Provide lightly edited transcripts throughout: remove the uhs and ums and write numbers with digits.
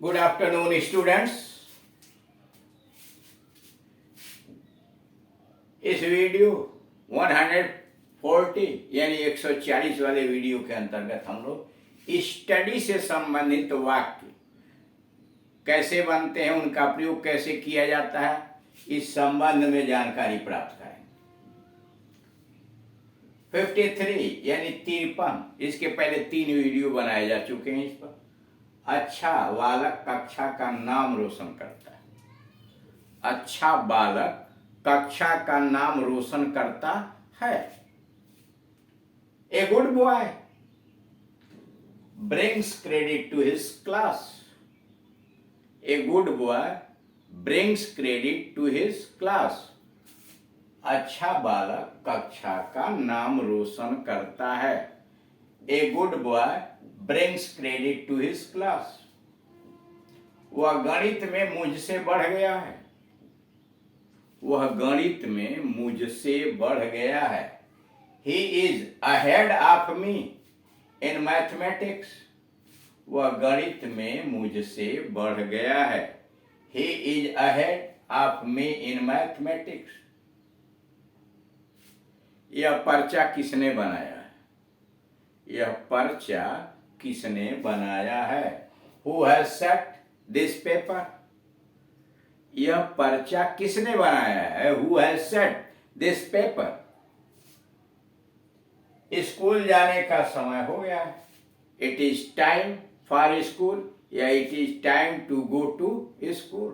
Good afternoon students. इस video 140 यानी 140 वाले वीडियो के अंतर्गत हम लोग स्टडी से संबंधित वाक्य कैसे बनते हैं, उनका प्रयोग कैसे किया जाता है, इस संबंध में जानकारी प्राप्त करें। 53 यानी 53, इसके पहले 3 वीडियो बनाए जा चुके हैं इस पर। अच्छा बालक कक्षा का नाम रोशन करता है। अच्छा बालक कक्षा का नाम रोशन करता है। A good boy brings credit to his class. A good boy brings credit to his class. अच्छा बालक कक्षा का नाम रोशन करता है। A good boy brings credit to his class. वह गणित में मुझसे बढ़ गया है। वह गणित में मुझसे बढ़ गया है। He is ahead of me in mathematics. वह गणित में मुझसे बढ़ गया है। He is ahead of me in mathematics. यह पर्चा किसने बनाया है? यह पर्चा किसने बनाया है? Who has set this paper? यह पर्चा किसने बनाया है? Who has set this paper? School जाने का समय हो गया है। It is time for school या it is time to go to school।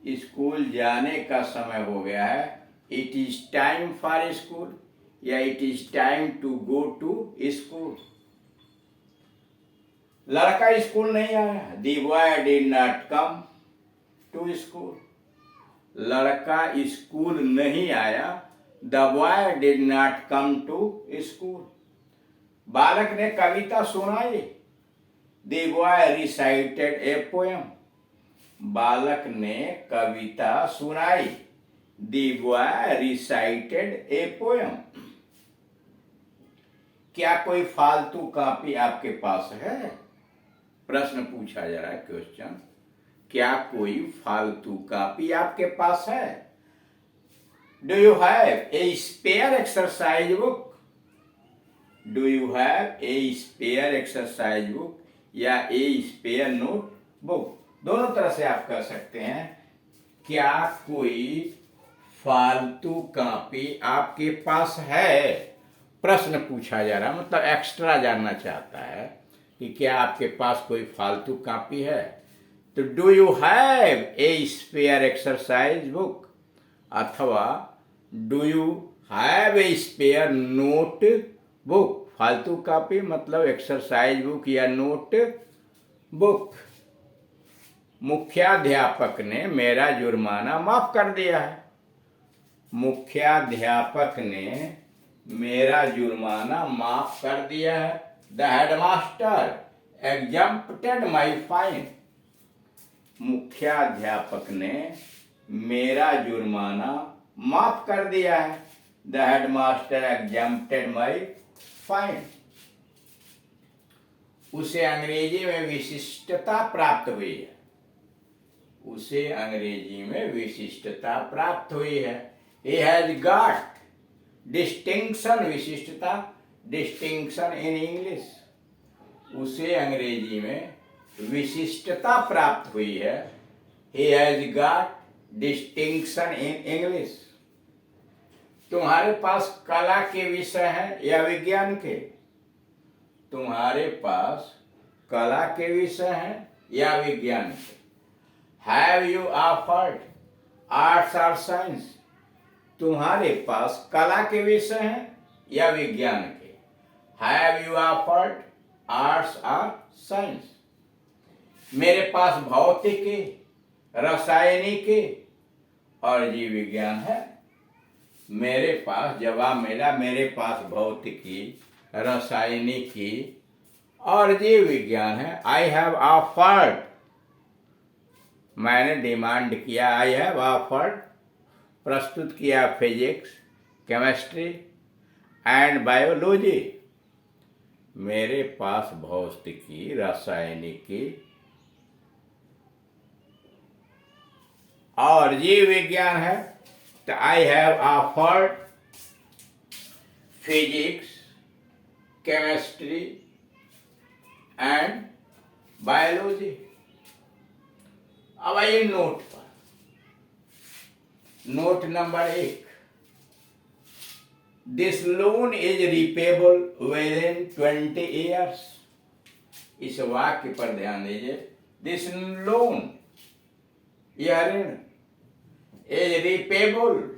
School जाने का समय हो गया है। It is time for school या it is time to go to school। लड़का स्कूल नहीं आया। The boy did not come to school। लड़का स्कूल नहीं आया। The boy did not come to school। बालक ने कविता सुनाई। The boy recited a poem। बालक ने कविता सुनाई। The boy recited a poem। क्या कोई फालतू कॉपी आपके पास है? प्रश्न पूछा जा रहा है, क्वेश्चन। क्या कोई फालतू कॉपी आपके पास है? Do you have a spare exercise book? Do you have a spare exercise book या ए स्पेयर नोट बुक? दोनों तरह से आप कह सकते हैं। क्या कोई फालतू कॉपी आपके पास है? प्रश्न पूछा जा रहा है, मतलब एक्स्ट्रा जानना चाहता है कि क्या आपके पास कोई फालतू कॉपी है। तो do you have a spare exercise book अथवा do you have a spare notebook. फालतू कॉपी मतलब एक्सरसाइज बुक या नोट बुक। मुख्याध्यापक ने मेरा जुर्माना माफ कर दिया है। मुख्याध्यापक ने मेरा जुर्माना माफ कर दिया है। The headmaster exempted my fine। मुख्याध्यापक ने मेरा जुर्माना माफ कर दिया है। The headmaster exempted my fine। उसे अंग्रेजी में विशिष्टता प्राप्त हुई है। उसे अंग्रेजी में विशिष्टता प्राप्त हुई है। He has got distinction, विशिष्टता, distinction in English। उसे अंग्रेजी में विशिष्टता प्राप्त हुई है। He has got distinction in English। तुम्हारे पास कला के विषय हैं या विज्ञान के? तुम्हारे पास कला के विषय हैं या विज्ञान के? Have you offered arts or science? तुम्हारे पास कला के विषय हैं या विज्ञान के? Have you offered arts or science? मेरे पास भौतिकी, रासायनिकी और जीव विज्ञान है। मेरे पास, जवाब मेरा, मेरे पास भौतिकी, रासायनिकी और जीव विज्ञान है। आई हैव ऑफर्ड, मैंने डिमांड किया। आई हैव ऑफर्ड, प्रस्तुत किया फिजिक्स, केमिस्ट्री एंड बायोलॉजी। मेरे पास भौतिकी, रासायनिकी और जीव विज्ञान है तो I have offered physics, chemistry and biology. अब आइए नोट पर। Note number 1, this loan is repayable with in 20 years. इस वाक्य पर ध्यान दीजिए। दिस लोन, यह ऋण, इज रिपेबल,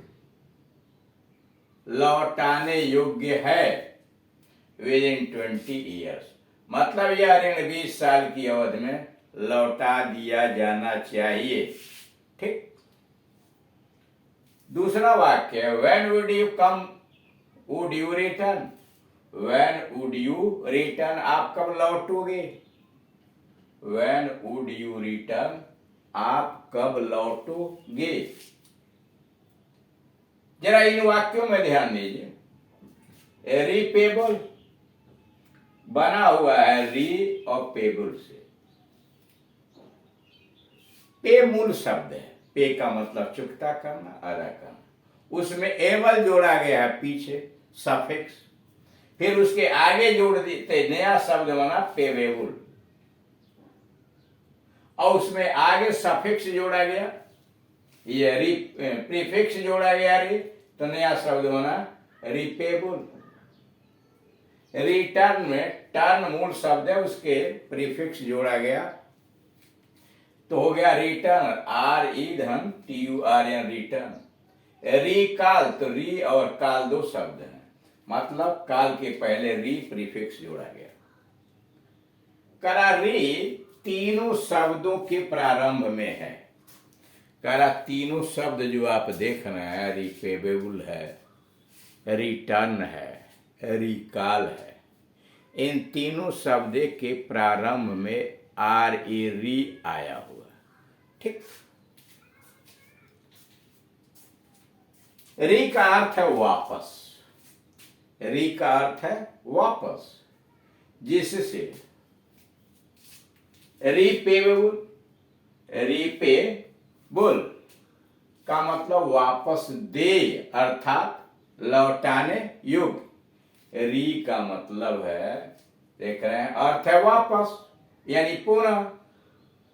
लौटाने योग्य है, विद इन 20 ईयर्स, मतलब यह ऋण 20 साल की अवधि में लौटा दिया जाना चाहिए। ठीक। दूसरा वाक्य, when would you come, would you return, when would you return, आप कब लौटोगे, व्हेन वुड यू रिटर्न, आप कब लौटोगे। जरा इन वाक्यों में ध्यान दीजिए। रिपेबल बना हुआ है री और पेबल से। पे मूल शब्द है, पे का मतलब चुकता करना, अदा करना, उसमें एबल जोड़ा गया है पीछे, सफिक्स, फिर उसके आगे जोड़ देते नया शब्द बना पेवेबल, और उसमें आगे सफिक्स जोड़ा गया, ये प्रीफिक्स जोड़ा गया री, तो नया शब्द बना रिपेबल। रिटर्न में टर्न मूल शब्द है, उसके प्रीफिक्स जोड़ा गया तो हो गया रिटर्न, आर ई धन T U R N, return. Recall, तो री और काल दो शब्द हैं, मतलब काल के पहले री प्रीफिक्स जोड़ा गया। करा री तीनों शब्दों के प्रारंभ में है। करा तीनों शब्द जो आप देख रहे हैं, रिपेबल है, रिटर्न है, रिकाल है, इन तीनों शब्द के प्रारंभ में आर ए री आया हुआ। ठीक। री का अर्थ है वापस, री का अर्थ है वापस, जिससे रिपेबल, रिपेबल का मतलब वापस दे, अर्थात लौटाने योग्य। री का मतलब है, देख रहे हैं, अर्थ है वापस यानी पुनः,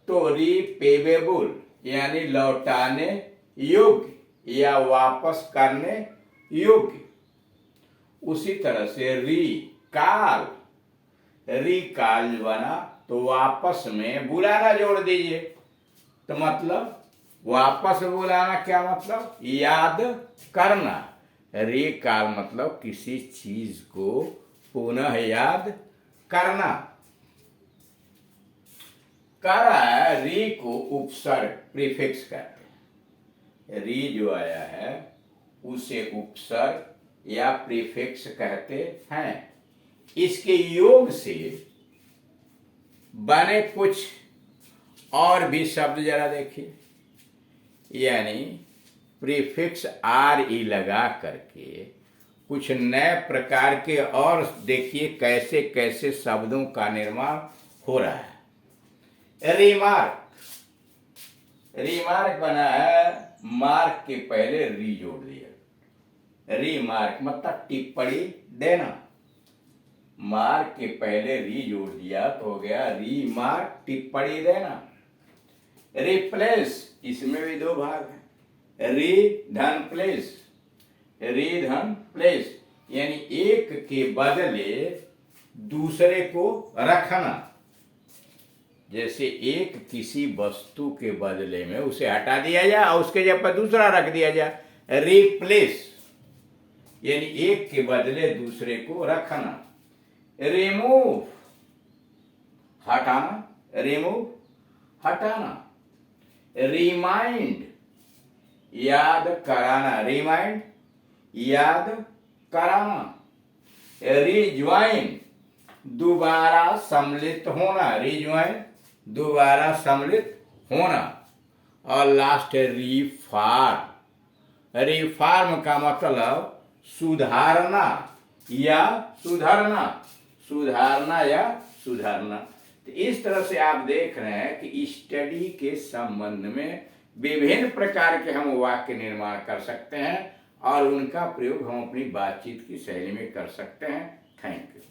तो रिपेबल यानी लौटाने योग्य या वापस करने योग्य। उसी तरह से रिकाल, रिकाल बना तो वापस में बुलाना जोड़ दीजिए, तो मतलब वापस बुलाना क्या मतलब, याद करना। रिकाल मतलब किसी चीज को पुनः याद करना। करा री को उपसर्ग, प्रीफिक्स कहते हैं। री जो आया है उसे उपसर्ग या प्रीफिक्स कहते हैं। इसके योग से बने कुछ और भी शब्द जरा देखिए, यानी प्रीफिक्स आर ई लगा करके कुछ नए प्रकार के और देखिए कैसे कैसे शब्दों का निर्माण हो रहा है। रिमार्क, रिमार्क बना है, मार्क के पहले री जोड़ दिया। रिमार्क मतलब टिप्पणी देना, मार्क के पहले री जोड़ दिया तो हो गया रिमार्क, टिप्पणी देना। रिप्लेस, इसमें भी दो भाग हैं, री धन प्लेस, री धन प्लेस यानी एक के बदले दूसरे को रखना। जैसे एक किसी वस्तु के बदले में उसे हटा दिया जाए और उसके जगह पर दूसरा रख दिया जाए। रिप्लेस यानी एक के बदले दूसरे को रखना। रिमूव, हटाना, रिमूव हटाना। रिमाइंड, याद कराना, रिमाइंड याद कराना। रिज्वाइन, दोबारा सम्मिलित होना, रिज्वाइन दोबारा सम्मिलित होना। और लास्ट है रिफॉर्म। रिफॉर्म का मतलब सुधारना या सुधरना, सुधारना या सुधारना। तो इस तरह से आप देख रहे हैं कि स्टडी के संबंध में विभिन्न प्रकार के हम वाक्य निर्माण कर सकते हैं और उनका प्रयोग हम अपनी बातचीत की शैली में कर सकते हैं। Thank you.